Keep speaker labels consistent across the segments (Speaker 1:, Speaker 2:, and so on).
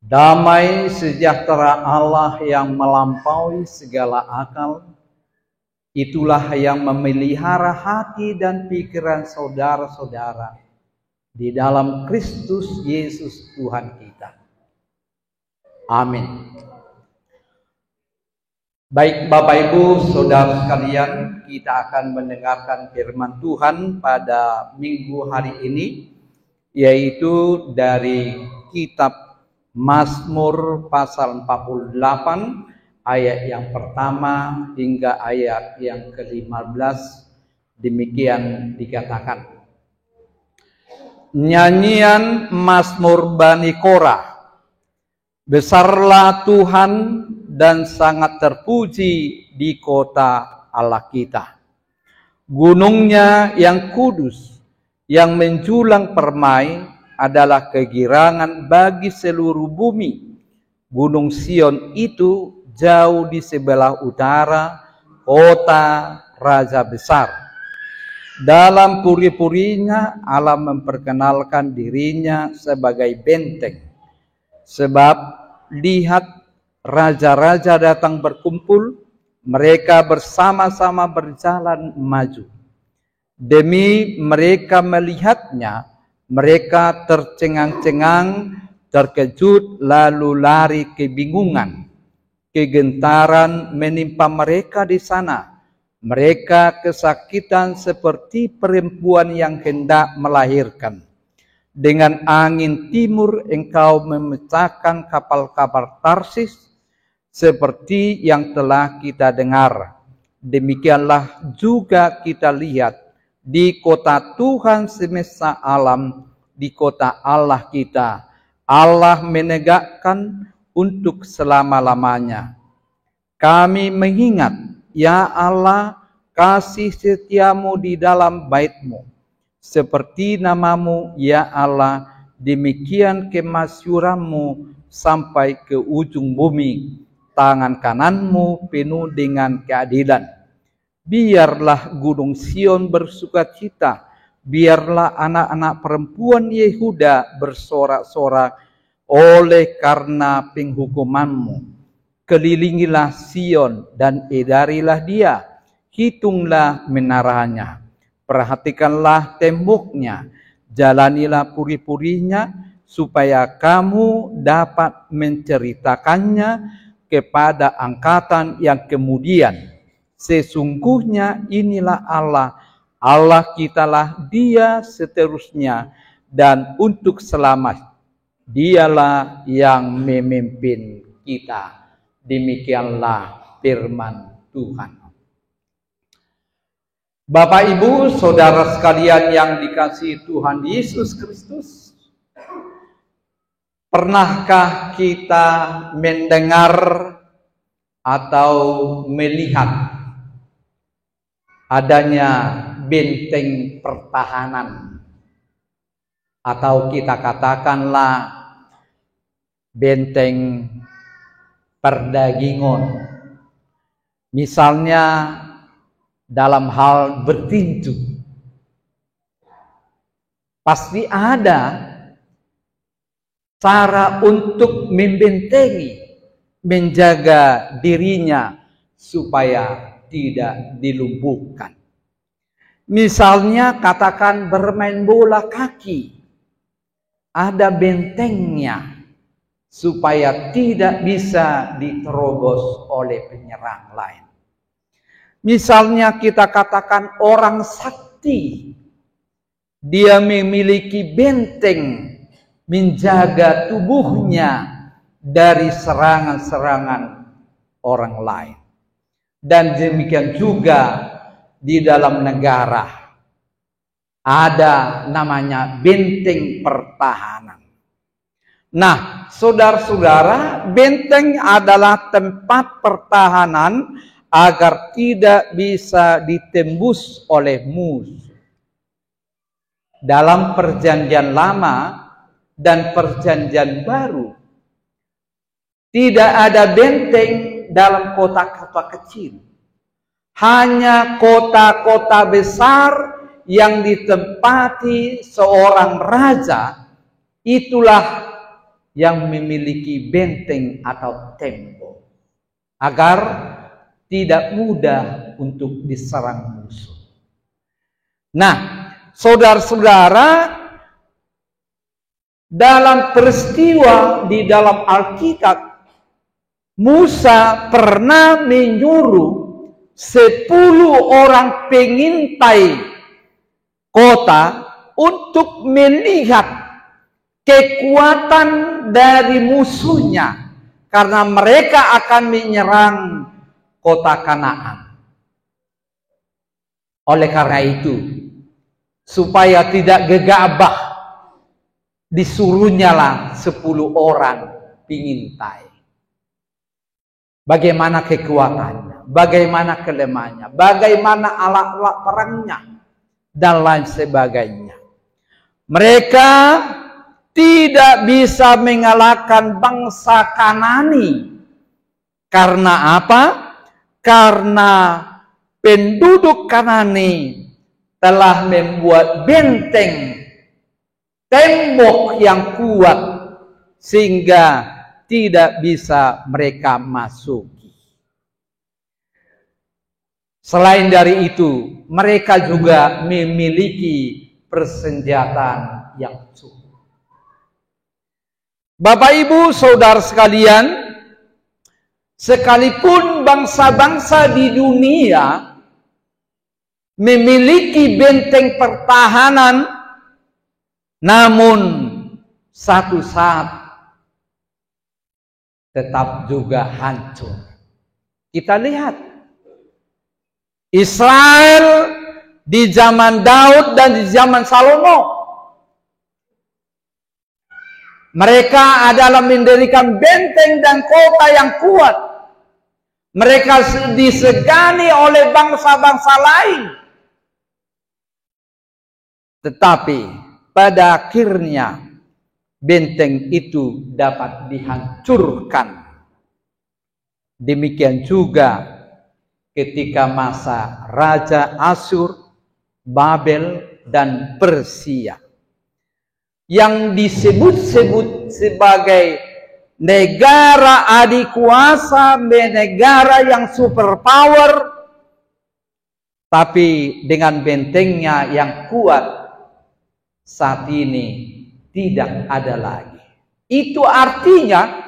Speaker 1: Damai sejahtera Allah yang melampaui segala akal, itulah yang memelihara hati dan pikiran saudara-saudara di dalam Kristus Yesus Tuhan kita. Amin. Baik Bapak Ibu, saudara sekalian, kita akan mendengarkan firman Tuhan pada minggu hari ini, yaitu dari kitab Mazmur pasal 48 ayat yang pertama hingga ayat yang ke-15. Demikian dikatakan. Nyanyian Mazmur Bani Korah. Besarlah Tuhan dan sangat terpuji di kota Allah kita. Gunungnya yang kudus, yang menjulang permai, adalah kegirangan bagi seluruh bumi. Gunung Sion itu jauh di sebelah utara, kota Raja besar. Dalam puri-purinya Allah memperkenalkan dirinya sebagai benteng. Sebab lihat, raja-raja datang berkumpul, mereka bersama-sama berjalan maju. Demi mereka melihatnya, mereka tercengang-cengang, terkejut, lalu lari kebingungan. Kegentaran menimpa mereka di sana. Mereka kesakitan seperti perempuan yang hendak melahirkan. Dengan angin timur engkau memecahkan kapal-kapal Tarsis, seperti yang telah kita dengar. Demikianlah juga kita lihat di kota Tuhan semesta alam, di kota Allah kita. Allah menegakkan untuk selama-lamanya. Kami mengingat, ya Allah, kasih setiamu di dalam bait-Mu. Seperti namamu, ya Allah, demikian kemasyuranmu sampai ke ujung bumi. Tangan kananmu penuh dengan keadilan. Biarlah gunung Sion bersukacita, biarlah anak-anak perempuan Yehuda bersorak-sorak oleh karena penghukumanmu. Kelilingilah Sion dan edarilah dia, hitunglah menaranya, perhatikanlah temboknya, jalanilah puri-purinya, supaya kamu dapat menceritakannya kepada angkatan yang kemudian. Sesungguhnya inilah Allah, Allah kitalah dia seterusnya, dan untuk selamat dialah yang memimpin kita. Demikianlah firman Tuhan. Bapak Ibu, saudara sekalian yang dikasihi Tuhan Yesus Kristus, pernahkah kita mendengar atau melihat adanya benteng pertahanan, atau kita katakanlah benteng perdagingan? Misalnya dalam hal bertinju, pasti ada cara untuk membentengi, menjaga dirinya supaya tidak dilumpuhkan. Misalnya katakan bermain bola kaki, ada bentengnya supaya tidak bisa diterobos oleh penyerang lain. Misalnya kita katakan orang sakti, dia memiliki benteng menjaga tubuhnya dari serangan-serangan orang lain. Dan demikian juga di dalam negara ada namanya benteng pertahanan. Nah, saudara-saudara, benteng adalah tempat pertahanan agar tidak bisa ditembus oleh musuh. Dalam perjanjian lama dan perjanjian baru, tidak ada benteng dalam kota-kota kecil. Hanya kota-kota besar yang ditempati seorang raja, itulah yang memiliki benteng atau tembok agar tidak mudah untuk diserang musuh. Nah, saudara-saudara, dalam peristiwa di dalam Alkitab, Musa pernah menyuruh 10 orang pengintai kota untuk melihat kekuatan dari musuhnya, karena mereka akan menyerang kota Kanaan. Oleh karena itu, supaya tidak gegabah, disuruhnyalah 10 orang pengintai. Bagaimana kekuatannya, bagaimana kelemahannya, bagaimana alat-alat perangnya, dan lain sebagainya. Mereka tidak bisa mengalahkan bangsa Kanani. Karena apa? Karena penduduk Kanani telah membuat benteng, tembok yang kuat, sehingga tidak bisa mereka masuki. Selain dari itu, mereka juga memiliki persenjataan yang cukup. Bapak Ibu Saudara sekalian, sekalipun bangsa-bangsa di dunia memiliki benteng pertahanan, namun satu saat tetap juga hancur. Kita lihat Israel di zaman Daud dan di zaman Salomo. Mereka adalah mendirikan benteng dan kota yang kuat. Mereka disegani oleh bangsa-bangsa lain. Tetapi pada akhirnya benteng itu dapat dihancurkan. Demikian juga ketika masa Raja Asyur, Babel, dan Persia, yang disebut-sebut sebagai negara adikuasa, negara yang superpower, tapi dengan bentengnya yang kuat, saat ini tidak ada lagi. Itu artinya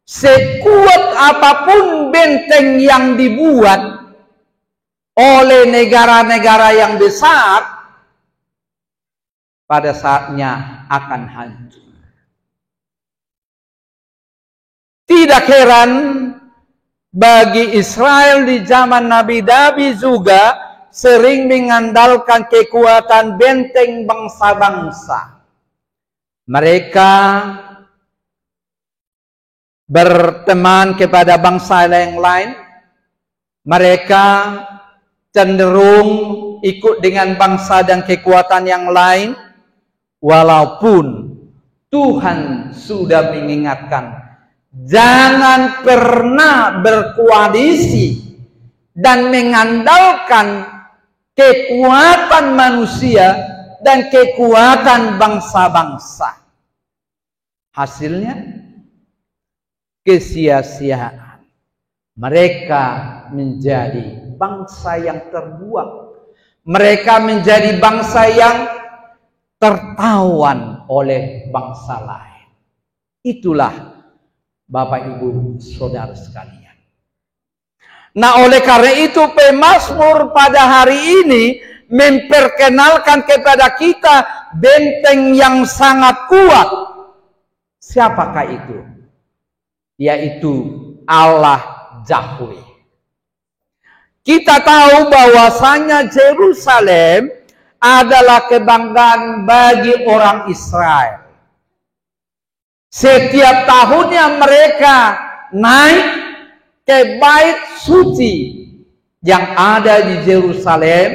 Speaker 1: sekuat apapun benteng yang dibuat oleh negara-negara yang besar, pada saatnya akan hancur. Tidak heran bagi Israel di zaman Nabi Daud juga sering mengandalkan kekuatan benteng bangsa-bangsa. Mereka berteman kepada bangsa yang lain. Mereka cenderung ikut dengan bangsa dan kekuatan yang lain. Walaupun Tuhan sudah mengingatkan, jangan pernah berkoalisi dan mengandalkan kekuatan manusia dan kekuatan bangsa-bangsa. Hasilnya kesia-siaan. Mereka menjadi bangsa yang terbuang. Mereka menjadi bangsa yang tertawan oleh bangsa lain. Itulah Bapak Ibu Saudara sekalian. Nah, oleh karena itu pemazmur pada hari ini memperkenalkan kepada kita benteng yang sangat kuat. Siapakah itu? Yaitu Allah Yahweh. Kita tahu bahwasanya Yerusalem adalah kebanggaan bagi orang Israel. Setiap tahunnya mereka naik ke bait suci yang ada di Yerusalem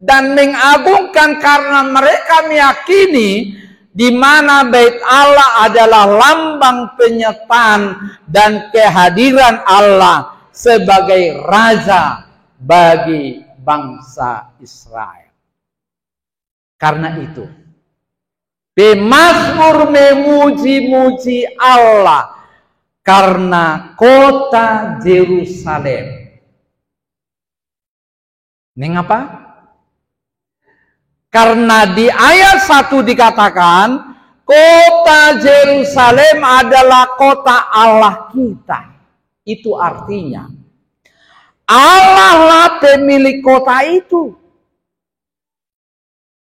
Speaker 1: dan mengagungkan, karena mereka meyakini di mana bait Allah adalah lambang penyertaan dan kehadiran Allah sebagai raja bagi bangsa Israel. Karena itu, Pemazmur memuji-muji Allah karena kota Yerusalem. Ini apa? Karena di ayat 1 dikatakan, kota Yerusalem adalah kota Allah kita. Itu artinya, Allah lah pemilik kota itu.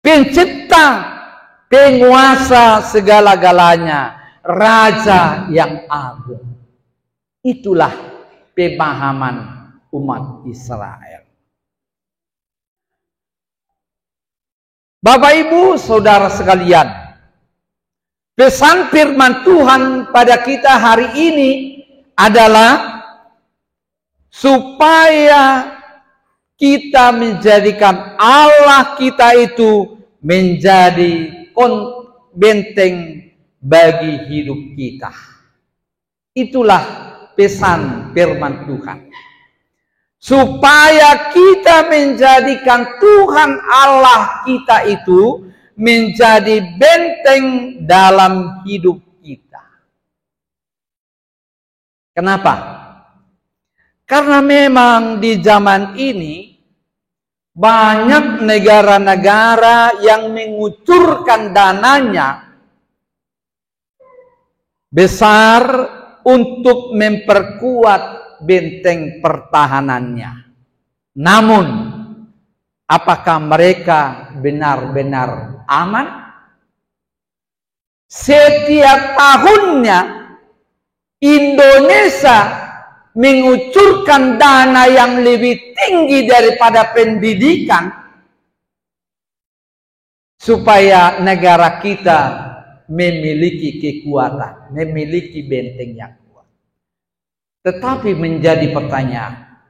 Speaker 1: Pencipta, penguasa segala-galanya, Raja yang agung. Itulah pemahaman umat Israel. Bapak Ibu, saudara sekalian, pesan firman Tuhan pada kita hari ini adalah supaya kita menjadikan Allah kita itu menjadi benteng bagi hidup kita. Itulah pesan firman Tuhan. Supaya kita menjadikan Tuhan Allah kita itu menjadi benteng dalam hidup kita. Kenapa? Karena memang di zaman ini banyak negara-negara yang mengucurkan dananya besar untuk memperkuat benteng pertahanannya. Namun, apakah mereka benar-benar aman? Setiap tahunnya Indonesia mengucurkan dana yang lebih tinggi daripada pendidikan supaya negara kita memiliki kekuatan, memiliki benteng yang kuat. Tetapi menjadi pertanyaan,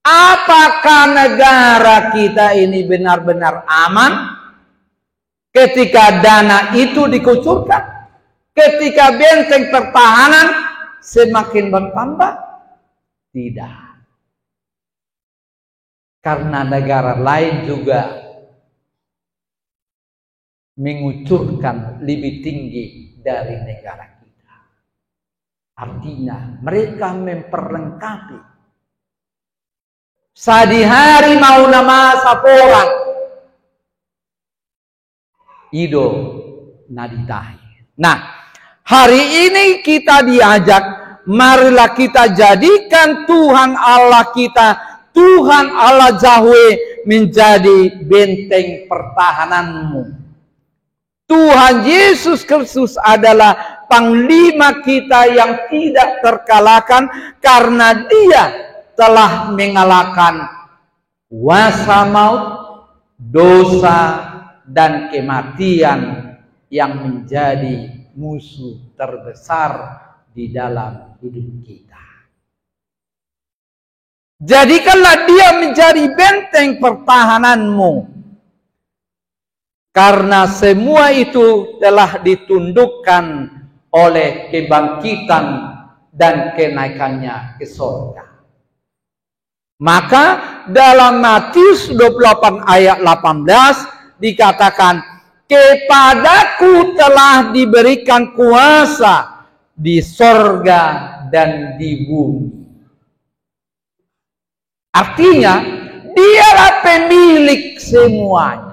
Speaker 1: apakah negara kita ini benar-benar aman ketika dana itu dikucurkan? Ketika benteng pertahanan semakin bertambah? Tidak. Karena negara lain juga mengucurkan lebih tinggi dari negara kita. Artinya mereka memperlengkapi. Sadi hari mau nama saporan Ido naditahi. Nah, hari ini kita diajak, marilah kita jadikan Tuhan Allah kita, Tuhan Allah Yahweh menjadi benteng pertahananmu. Tuhan Yesus Kristus adalah panglima kita yang tidak terkalahkan karena Dia telah mengalahkan kuasa maut, dosa, dan kematian yang menjadi musuh terbesar di dalam hidup kita. Jadikanlah Dia menjadi benteng pertahananmu. Karena semua itu telah ditundukkan oleh kebangkitan dan kenaikannya ke surga. Maka dalam Matius 28 ayat 18 dikatakan, kepadaku telah diberikan kuasa di sorga dan di bumi. Artinya, Dialah pemilik semuanya.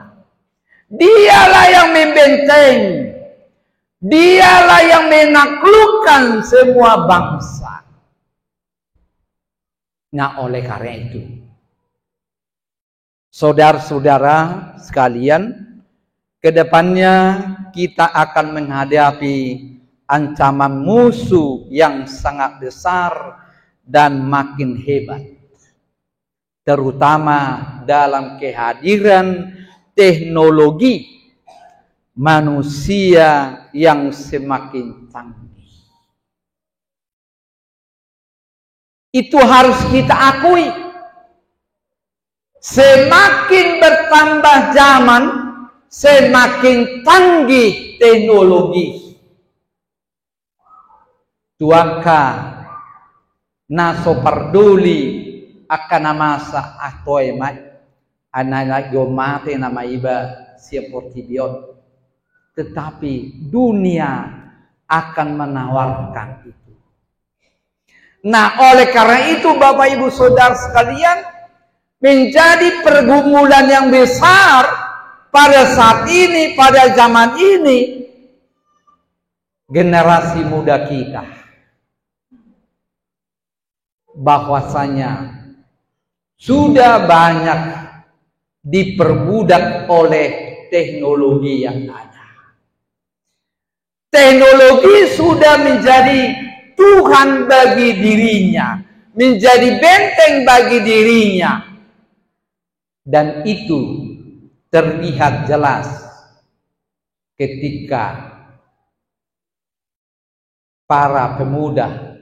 Speaker 1: Dialah yang membenteng. Dialah yang menaklukkan semua bangsa. Nah, oleh karena itu, saudara-saudara sekalian, kedepannya kita akan menghadapi ancaman musuh yang sangat besar dan makin hebat, terutama dalam kehadiran teknologi manusia yang semakin canggih. Itu harus kita akui. Semakin bertambah zaman, semakin canggih teknologi. Tuaka naso parduli akan masa atoy mai anak gomate nama iba seperti biot. tetapi dunia akan menawarkan itu. Nah, oleh karena itu Bapak Ibu Saudara sekalian, menjadi pergumulan yang besar pada saat ini, pada zaman ini, generasi muda kita, bahwasanya sudah banyak diperbudak oleh teknologi yang ada. Teknologi sudah menjadi Tuhan bagi dirinya, menjadi benteng bagi dirinya, dan itu terlihat jelas ketika para pemuda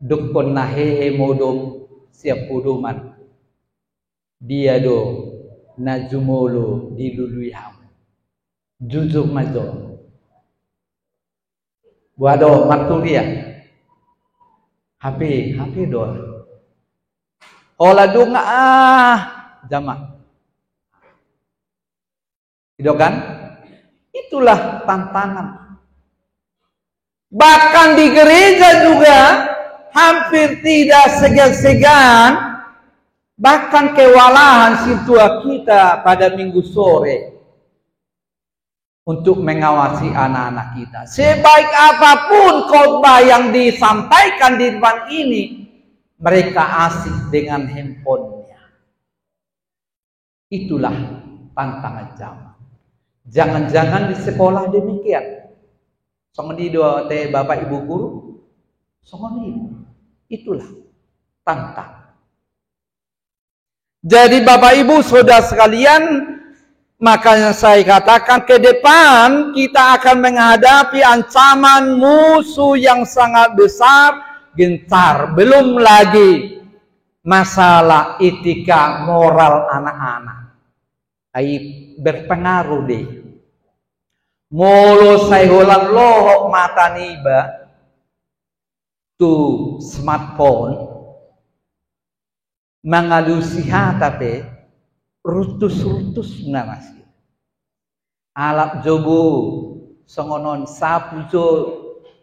Speaker 1: dukun nahehe modom siap puduman dia do najumolo diluluiham jujur majo Wado maturia HP do ola dunga jama itu kan, itulah tantangan. Bahkan di gereja juga hampir tidak segan-segan, bahkan kewalahan situa kita pada minggu sore untuk mengawasi anak-anak kita. Sebaik apapun khotbah yang disampaikan di depan ini, mereka asik dengan handphonenya. Itulah tantangan zaman. Jangan-jangan di sekolah demikian. Songoni dua teh bapak ibu guru, songoni itulah tantang. Jadi bapak ibu saudara sekalian, makanya saya katakan ke depan kita akan menghadapi ancaman musuh yang sangat besar, gencar. Belum lagi masalah etika moral anak-anak. Berpengaruh deh. Molo saya holang lohok mata niba tu smartphone mengalusi hatape rutus-rutus narasi. Alap jobo songonon sapu jo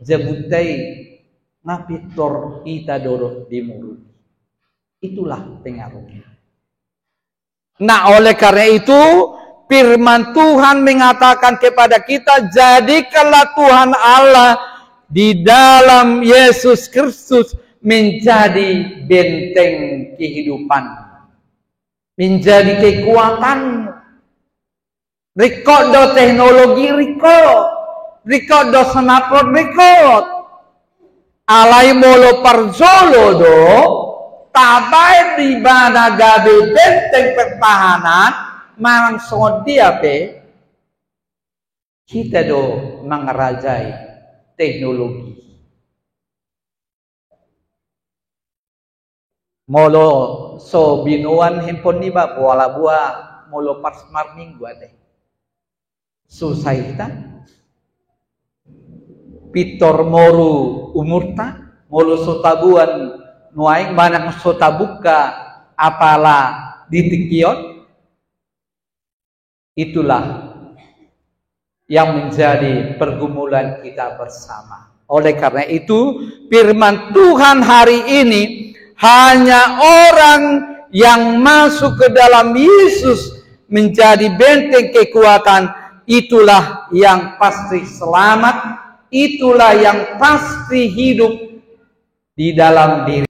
Speaker 1: jabutai ngapitor kita doro di mulut. Itulah pengaruhnya. Nah, oleh karena itu firman Tuhan mengatakan kepada kita, jadikanlah Tuhan Allah di dalam Yesus Kristus menjadi benteng kehidupan, menjadi kekuatan. Record do teknologi record do smartphone record. Alai molo parzolo do tabai di mana gabe benteng pertahanan marang songon dia pe kita do mengerajai teknologi. Molo so binuan handphone ni ba wala bua molo pas smart minggu ade. Susah kita pitor moru umurta molo so tabuan nuaing banyak so tabuka apalah ditikion. Itulah yang menjadi pergumulan kita bersama. Oleh karena itu firman Tuhan hari ini, hanya orang yang masuk ke dalam Yesus menjadi benteng kekuatan, itulah yang pasti selamat, itulah yang pasti hidup di dalam diri.